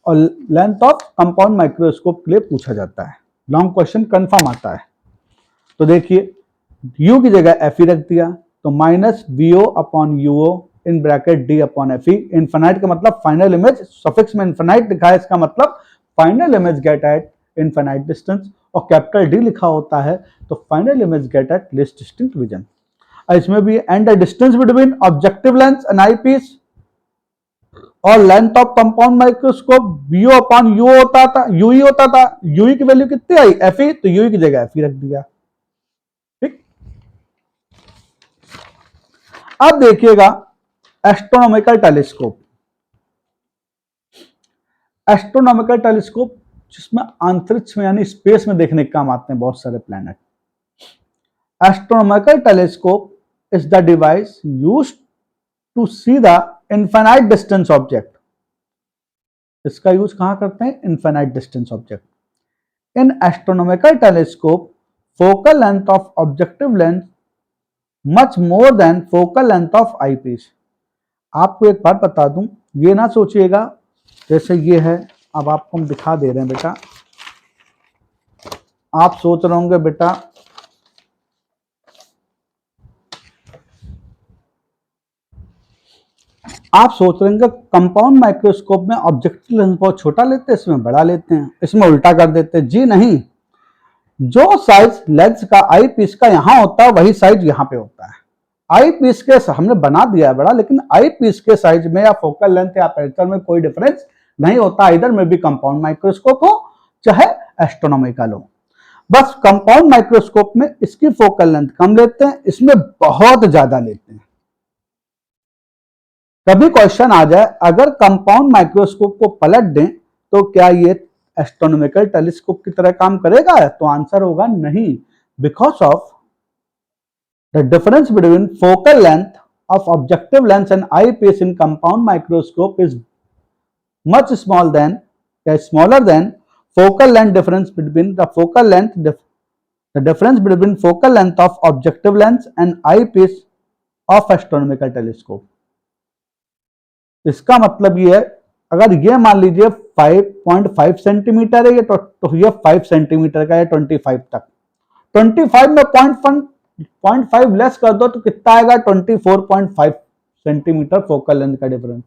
और लेंथ ऑफ कंपाउंड माइक्रोस्कोप के लिए पूछा जाता है। लॉन्ग क्वेश्चन कंफर्म आता है। तो देखिए u की जगह एफ रख दिया, तो minus VO upon U O in bracket D upon F E. Infinite का मतलब फाइनल इमेज, सफिक्स में इनफाइनाइट लिखा है, इसका मतलब final image get at infinite distance, और कैपिटल डी लिखा होता है तो final image get at least distinct vision. इसमें भी and the distance between objective lens and I piece और length of compound microscope V O upon U होता था, यूई होता था। यूई की वैल्यू कितनी आई? एफ ई, तो यूई की जगह एफ ई रख दिया। ठीक, अब देखिएगा एस्ट्रोनॉमिकल टेलीस्कोप। एस्ट्रोनॉमिकल टेलीस्कोप जिसमें अंतरिक्ष में यानी स्पेस में देखने के काम आते हैं बहुत सारे planet. Astronomical telescope is the device used to see the infinite distance object. इसका यूज कहां करते हैं? Infinite distance object. In astronomical telescope focal length of objective length much more than focal length of eyepiece. आपको एक बात बता दूं, ये ना सोचिएगा जैसे ये है, अब आपको हम दिखा दे रहे हैं बेटा, आप सोच रहे होंगे बेटा आप सोच रहे हैं कंपाउंड माइक्रोस्कोप में ऑब्जेक्टिव लेंस बहुत छोटा लेते हैं, इसमें बड़ा लेते हैं, इसमें उल्टा कर देते हैं। जी नहीं, जो साइज लेंस का आई पीस का यहां होता है वही साइज यहां पे होता है। आई पीस के हमने बना दिया है बड़ा, लेकिन आई पीस के साइज में या फोकल लेंथ या अपर्चर में कोई डिफरेंस नहीं होता, इधर में भी कंपाउंड माइक्रोस्कोप हो चाहे एस्ट्रोनॉमिकल हो। बस कंपाउंड माइक्रोस्कोप में इसकी फोकल लेंथ कम लेते हैं, इसमें बहुत ज्यादा लेते हैं। कभी क्वेश्चन आ जाए अगर कंपाउंड माइक्रोस्कोप को पलट दें तो क्या ये एस्ट्रोनॉमिकल टेलीस्कोप की तरह काम करेगा? तो आंसर होगा नहीं, because of the difference between focal length of objective lens and eyepiece in compound microscope is much smaller than focal length difference between the difference between focal length of objective lens and eyepiece of astronomical telescope। इसका मतलब ये है, अगर ये मान लीजिए 5.5 centimetre है ये, तो ये 5 सेंटीमीटर का है 25 तक। 25 में 0.5 लेस कर दो तो कितना आएगा? 24.5 सेंटीमीटर फोकल लेंथ का डिफरेंस।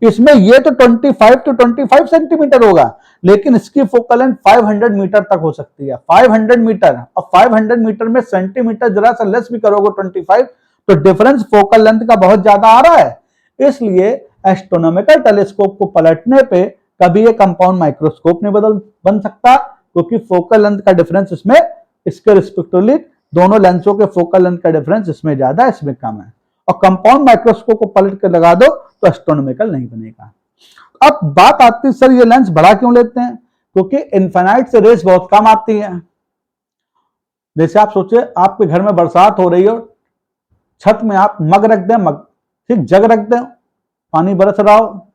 इसमें ये तो 25 to 25 सेंटीमीटर होगा, लेकिन इसकी फोकल लेंथ 500 मीटर तक हो सकती है। 500 मीटर, और 500 मीटर में सेंटीमीटर जरा सा लेस भी करोगे 25, तो डिफरेंस फोकल लेंथ का बहुत ज्यादा आ रहा है। इसलिए एस्ट्रोनॉमिकल टेलीस्कोप को पलटने पे कभी ये कंपाउंड माइक्रोस्कोप नहीं बन सकता, क्योंकि फोकल लेंथ का डिफरेंस इसमें, इसके रिस्पेक्टिवली दोनों लेंसों के फोकल लेंथ का डिफरेंस इसमें ज्यादा है, इसमें कम है। और कंपाउंड माइक्रोस्कोप को पलट कर लगा दो तो एस्ट्रोनॉमिकल नहीं बनेगा। अब बात आती है सर ये लेंस बड़ा क्यों लेते हैं? क्योंकि इनफाइनाइट से रेस बहुत कम आती है। जैसे आप सोचिए आपके घर में बरसात हो रही हो, छत में आप मग रख दें, ठीक जग रख दें, पानी बरस रहा हो,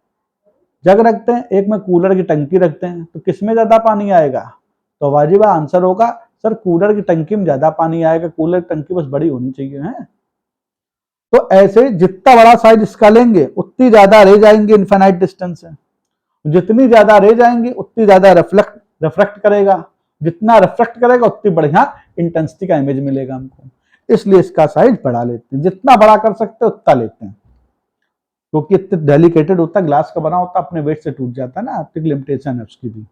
जग रखते हैं, एक में कूलर की टंकी रखते हैं, तो किसमें ज्यादा पानी आएगा? तो वाजिब आंसर होगा सर कूलर की टंकी में ज्यादा पानी आएगा, कूलर की टंकी बस बड़ी होनी चाहिए है। तो ऐसे जितना बड़ा साइज इसका लेंगे उतनी ज्यादा रह जाएंगे इनफाइनाइट डिस्टेंस से, जितनी ज्यादा रह जाएंगे उतनी ज्यादा रिफ्लेक्ट करेगा, जितना रिफ्लेक्ट करेगा उतनी बढ़िया इंटेंसिटी का इमेज मिलेगा हमको, इसलिए इसका साइज बढ़ा लेते हैं, जितना बड़ा कर सकते हैं उतना लेते हैं, क्योंकि इतना डेलिकेटेड होता है, ग्लास का बना होता है, अपने वेट से टूट जाता है ना, ऑप्टिक लिमिटेशन है उसकी भी।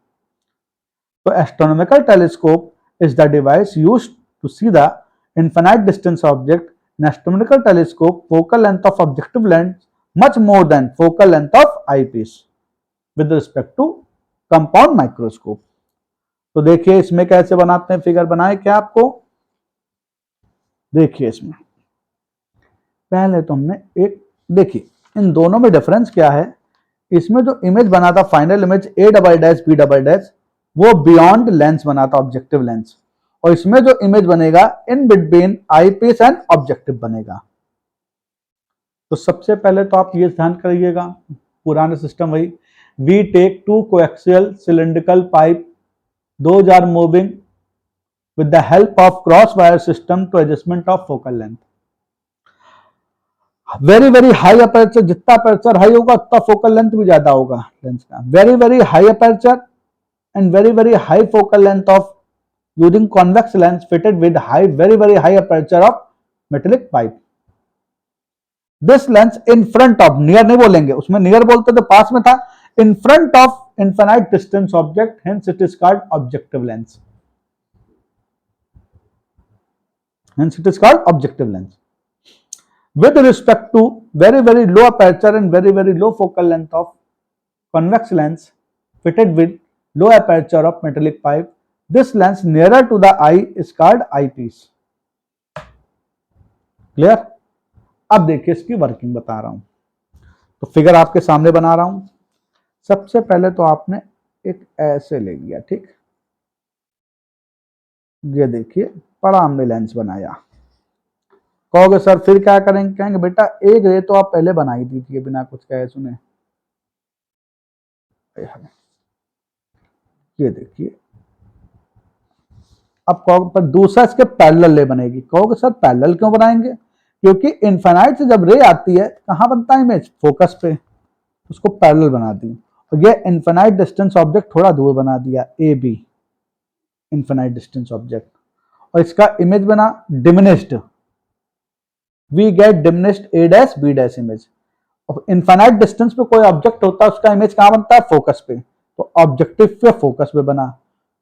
तो astronomical telescope is the device used to see the infinite distance object. In astronomical telescope, focal length of objective lens much more than focal length of eyepiece with respect to compound microscope. तो देखिए इसमें कैसे बनाते हैं, figure बनाए क्या आपको, देखिए इसमें पहले तो हमने एक, देखिए इन दोनों में डिफरेंस क्या है, इसमें जो इमेज बना था final image A double dash B double dash वो बियॉन्ड लेंस बना था, ऑब्जेक्टिव लेंस, और इसमें जो इमेज बनेगा in between eyepiece and objective बनेगा। तो सबसे पहले तो आप ये ध्यान करिएगा, पुराने सिस्टम वही, we take two coaxial cylindrical pipe, those are moving with the help of cross wire system to adjustment of focal length. Very high aperture, जितना अपर्चर हाई होगा उतना फोकल लेंथ भी ज्यादा होगा लेंस का। Very high aperture and very high focal length of using convex lens fitted with very high aperture of metallic pipe. This lens in front of, near नहीं बोलेंगे, उसमें near बोलते तो पास में था, in front of infinite distance object, hence it is called objective lens. Hence it is called objective lens. With respect to very low aperture and very low focal length of convex lens fitted with low aperture of metallic pipe, this lens nearer to the eye is called eyepiece. Clear? अब देखिए इसकी working बता रहा हूं, तो figure आपके सामने बना रहा हूं। सबसे पहले तो आपने एक ऐसे ले लिया, ठीक, ये देखिए बड़ा हमने लेंस बनाया। कहोगे सर फिर क्या करेंगे, कहेंगे बेटा एक रे तो आप पहले बना ही दीजिए बिना कुछ कहे सुने। ये देखिए, अब कहोगे पर दूसरा इसके पैरेलल रे बनेगी, कहोगे सर पैरेलल क्यों बनाएंगे, क्योंकि इनफाइनाइट से जब रे आती है कहां बनता है इमेज, फोकस पे, उसको पैरेलल बना दी, और ये इनफाइनाइट डिस्टेंस ऑब्जेक्ट थोड़ा दूर बना दिया, A B infinite distance object, और इसका इमेज बना diminished, we get diminished A dash B dash image. Infinite distance पे कोई ऑब्जेक्ट होता है उसका इमेज कहां बनता है, फोकस पे, तो ऑब्जेक्टिव पे फोकस पे बना,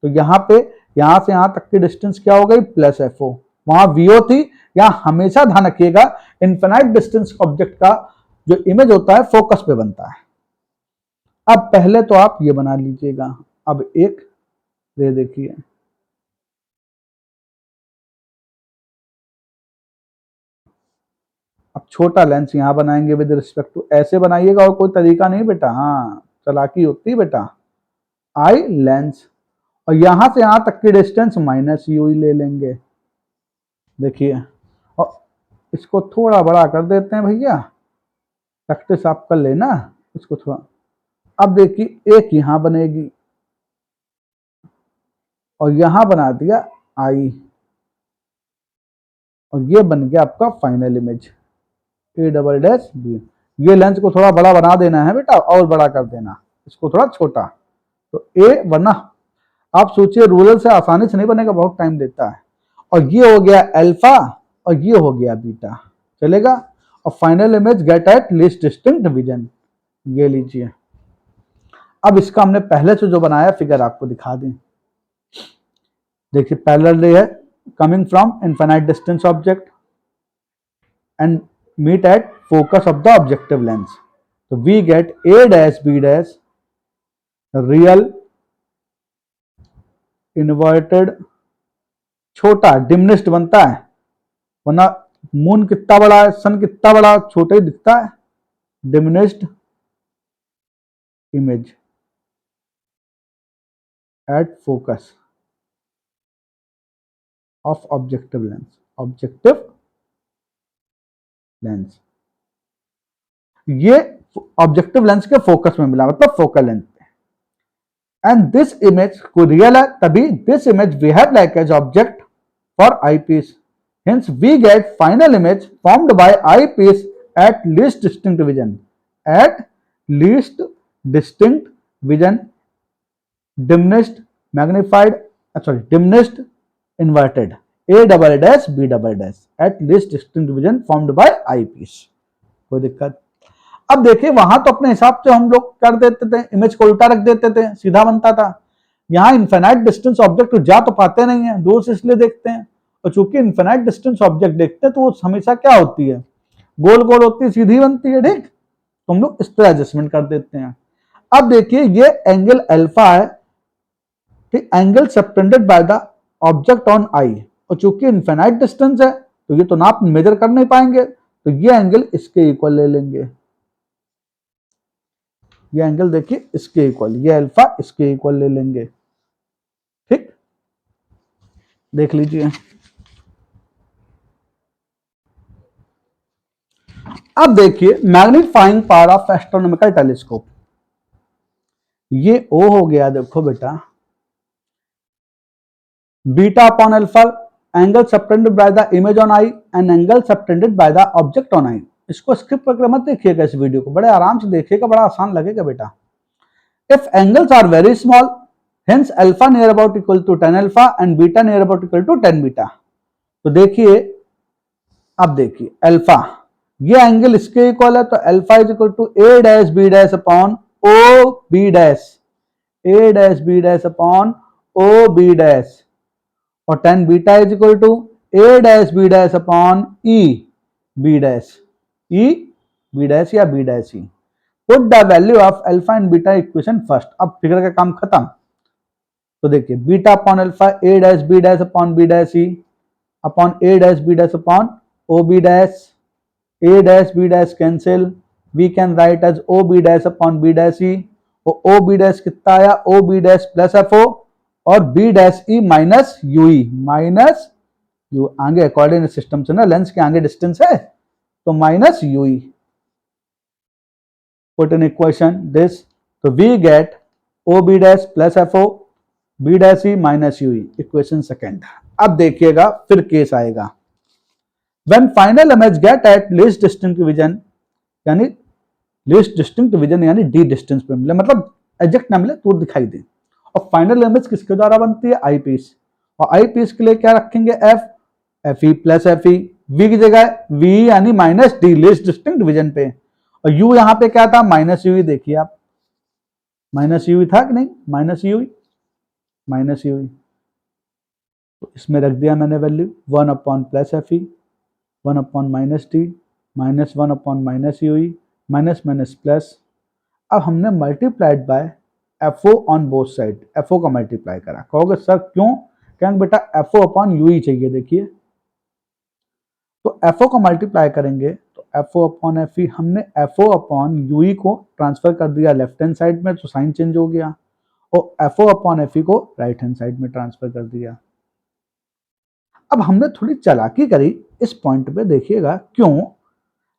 तो यहाँ पे यहां से यहां तक की डिस्टेंस क्या हो गई, प्लस एफ ओ, वहां वीओ थी, यहां हमेशा ध्यान रखिएगा इनफाइनाइट डिस्टेंस ऑब्जेक्ट का जो इमेज होता है फोकस पे बनता है। अब पहले तो आप ये बना लीजिएगा, अब एक ये देखिए, अब छोटा लेंस यहां बनाएंगे विद रिस्पेक्ट टू, ऐसे बनाइएगा और कोई तरीका नहीं बेटा, हाँ चालाकी होती है बेटा, आई लेंस, और यहां से यहां तक की डिस्टेंस माइनस यू ही ले लेंगे, देखिए, और इसको थोड़ा बड़ा कर देते हैं भैया, प्रैक्टिस आप कर लेना इसको थोड़ा। अब देखिए एक यहां बनेगी और यहां बना दिया आई, और ये बन गया आपका final image A double dash B. ये लेंस को थोड़ा बड़ा बना देना है बेटा, और बड़ा कर देना, इसको थोड़ा छोटा, तो ए, वरना आप सोचिए रूलर से आसानी से नहीं बनेगा, बहुत टाइम देता है। और ये हो गया अल्फा और ये हो गया बीटा, चलेगा, और final image get at least distinct vision, ये लीजिए। अब इसका हमने पहले से जो बनाया फिगर आपको दिखा दें, देखिए पैरेलल रे है coming from infinite distance object and meet at focus of the objective lens, तो we get A dash B dash real inverted, छोटा डिमिनिश्ड बनता है, वरना मून कितना बड़ा है, सन कितना बड़ा, छोटा ही दिखता है, diminished image at focus of objective lens, ये ऑब्जेक्टिव लेंस के फोकस में मिला, मतलब फोकल लेंथ पे, एंड दिस इमेज को रियल है तभी this image we have like as object for eyepiece, Hence we get final image formed by eyepiece at least distinct vision. At least distinct vision, diminished, magnified, diminished, inverted. A double dash B double dash at least distinct vision formed by eyepiece. कोई दिक्कत? अब देखिए वहां तो अपने हिसाब से हम लोग कर देते थे, इमेज को उल्टा रख देते थे, सीधा बनता था। यहाँ इन्फिनाइट डिस्टेंस ऑब्जेक्ट जा तो पाते नहीं है, दूर से इसलिए देखते हैं, और चूंकि इन्फिनाइट डिस्टेंस ऑब्जेक्ट देखते हैं तो वो हमेशा क्या होती है, गोल गोल होती है, सीधी बनती है, ठीक। तो हम लोग इस तरह एडजस्टमेंट कर देते हैं। अब देखिए ये एंगल अल्फा है, ठीक, angle subtended by the object on आई, और चूंकि इन्फिनाइट डिस्टेंस है तो ये तो नाप मेजर कर नहीं पाएंगे, तो ये एंगल इसके इक्वल ले लेंगे। ये एंगल देखिए इसके इक्वल, ये अल्फा इसके इक्वल ले लेंगे, ठीक। देख लीजिए। अब देखिए magnifying power of astronomical telescope, ये ओ हो गया, देखो बेटा, beta upon alpha, angle subtended by the image on I and angle subtended by the object on आई। इसको स्किप करके मत देखिएगा, इस वीडियो को बड़े आराम से देखिएगा, बड़ा आसान लगेगा बेटा। If angles are very small, hence alpha near about equal to 10 alpha and beta near about equal to 10 beta. तो देखिए, अब देखिए अल्फा, ये एंगल इसके इक्वल है, तो alpha is equal to A dash B dash upon O B dash, A dash B dash upon O B dash, और 10 beta is equal to A dash B dash upon E B dash, E B dash या B dash E. Put the value of alpha and beta equation first. अब figure का काम खत्म। तो देखिए beta upon alpha A dash B dash upon B dash E upon A dash B dash upon O B dash, A dash B dash cancel, we can write as O B dash upon B dash E, और O B dash कितना आया, O B dash plus F O, और B dash E minus U E, minus U, आगे coordinate system से ना lens के आगे distance है, तो minus U E. Put in equation this, so we get OB dash plus FO B dash E minus UE, equation second। अब देखिएगा फिर केस आएगा, when final image get at least distinct vision, यानी least distinct vision यानी D distance पे मिले, मतलब exact ना मिले, दूर दिखाई दे, और फाइनल इमेज किसके द्वारा बनती है, आई पीस, और आई पीस के लिए क्या रखेंगे, F, F E plus F E, V की जगह वी यानी minus D, least distinct vision पे, और u यहां पे क्या था, माइनस यू, देखिए आप, माइनस यू था कि नहीं, माइनस यू, माइनस यू, तो इसमें रख दिया मैंने value 1 upon plus F E, 1 upon minus T, minus 1 upon minus U, minus minus plus. अब हमने multiplied by F O on both side, F O का मल्टीप्लाई करा। कहोगे सर क्यों, कहेंगे बेटा एफ ओ अपॉन यू ही चाहिए, देखिए तो एफ ओ का मल्टीप्लाई करेंगे तो F O upon F E, हमने F O upon U E को ट्रांसफर कर दिया लेफ्ट हैंड साइड में, तो साइन चेंज हो गया, और F O upon F E को राइट हैंड साइड में ट्रांसफर कर दिया। अब हमने थोड़ी चालाकी करी इस पॉइंट पे, देखिएगा क्यों,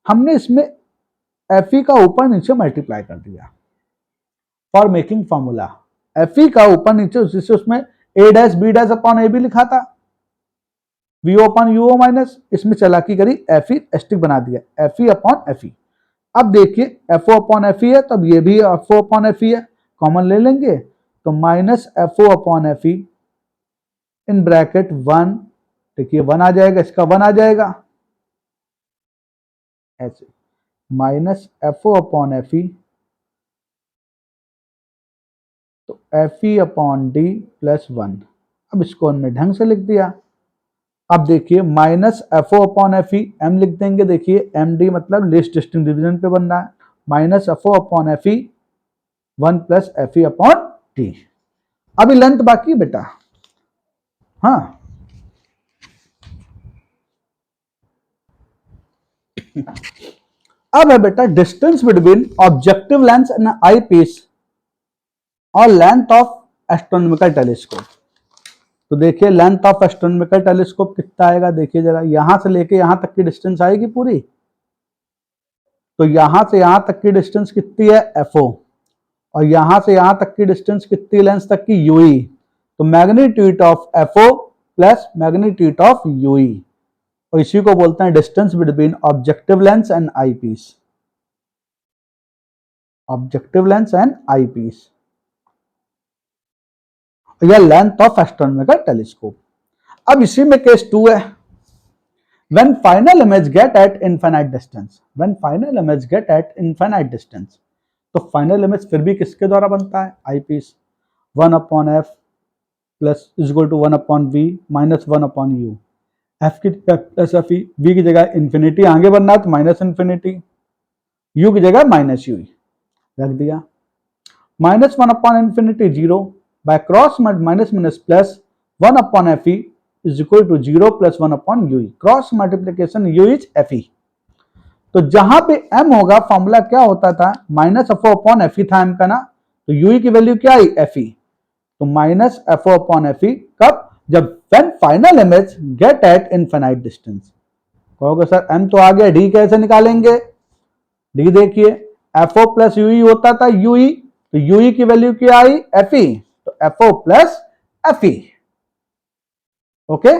हमने इसमें एफ ई का ऊपर नीचे मल्टीप्लाई कर दिया for making formula, F E का ऊपर नीचे, जिससे उसमें A dash B dash upon A भी लिखा था, V O upon U O minus, इसमें चालाकी करी एफ ई स्टिक बना दिया, F E upon F E. अब देखिए F O upon F E है, तब ये भी F O upon F E है, कॉमन ले लेंगे, तो minus F O upon F E in bracket 1, देखिए 1 आ जाएगा, इसका 1 आ जाएगा, ऐसे minus F O upon F E, तो F E upon D plus 1। अब इसको हमने ढंग से लिख दिया। अब देखिए minus F O upon F E, M लिख देंगे, देखिए एम डी मतलब लीस्ट डिस्टिंक्ट डिवीजन पे बन रहा है, minus F O upon F E 1 plus F E upon D. अभी लेंथ बाकी बेटा, हाँ अब है बेटा distance between objective lens and I piece और लेंथ ऑफ एस्ट्रोनॉमिकल टेलीस्कोप। तो देखिए लेंथ ऑफ एस्ट्रोनॉमिकल टेलीस्कोप कितना आएगा, देखिए जरा, यहां से लेके यहां तक की डिस्टेंस आएगी पूरी, तो यहां से यहां तक की डिस्टेंस कितनी है, एफ ओ, और यहां से यहां तक की डिस्टेंस कितनी, लेंस तक की, यूई, तो magnitude of F O plus magnitude of UE, और इसी को बोलते हैं distance between objective lens and I piece. Objective lens and I piece या लेंथ ऑफ एस्ट्रोनॉमिकल टेलीस्कोप। अब इसी में केस 2 है, when final image get at infinite distance, when final image get at infinite distance, तो final image फिर भी किसके द्वारा बनता है, eyepiece. 1/f plus is equal to 1/v minus 1/u, F की प्लस एफ ई, वी की जगह इंफिनिटी आगे बनना है तो माइनस इंफिनिटी, यू की जगह माइनस यू रख दिया। Minus 1/infinity 0 by cross minus minus plus 1/fe is equal to 0 plus 1/ue, cross multiplication u is fe। तो जहां पे m होगा फॉर्मूला क्या होता था, माइनस FO/fe था m का ना, तो ue की वैल्यू क्या आई fe, तो माइनस FO/fe कब, जब when final image get at infinite distance। कहोगे सर m तो आ गया, d कैसे निकालेंगे, d देखिए FO प्लस ue होता था ue, तो ue की वैल्यू क्या आई fe, तो FO प्लस fe। ओके